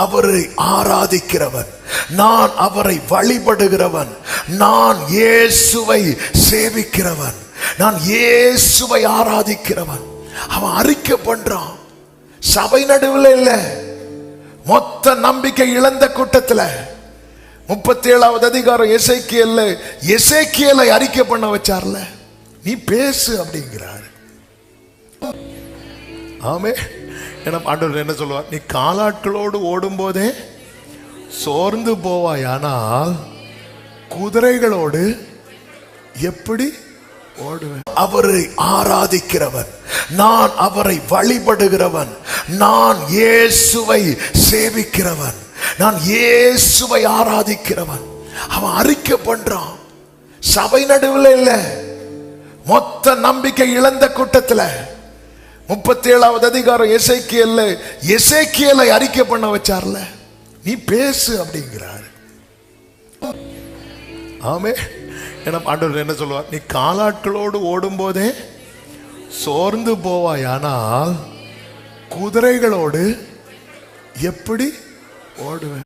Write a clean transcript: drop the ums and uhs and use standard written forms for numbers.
அவரை ஆராதிக்கிறவன், நான் அவரை வழிபடுகிறவன், நான் இயேசுவை சேவிக்கிறவன், நான் இயேசுவை ஆராதிக்கிறவன். அவன் அறிக்கை பண்றான். சபை நடுவில் இல்ல, மொத்த நம்பிக்கை இழந்த கூட்டத்தில் 37வது அதிகாரம் எசேக்கியேலை அறிக்கை பண்ண வச்சார்ல, நீ பேசு அப்படிங்கிறார். ஆமே. ஆண்டவர் என்ன சொல்லுவார்? நீ காலாட்களோடு ஓடும் போதே சோர்ந்து போவாய், ஆனால் குதிரைகளோடு எப்படி ஓடுவேன்? அவரை ஆராதிக்கிறவன், நான் அவரை வழிபடுகிறவன், நான் இயேசுவை சேவிக்கிறவன், நான் இயேசுவை ஆராதிக்கிறவன். அவன் அறிக்கை பண்றான். சபை நடுவில் இல்ல, மொத்த நம்பிக்கை இழந்த கூட்டத்தில் 37வது அதிகாரம் எசேக்கியேலை அறிக்கை பண்ண வச்சார்ல, நீ பேசு அப்படிங்கிறார். ஆமே. ஆண்டவர் என்ன சொல்லுவார்? நீ காலாட்களோடு ஓடும் போதே சோர்ந்து போவாய், ஆனால் குதிரைகளோடு எப்படி ஓடுவேன்?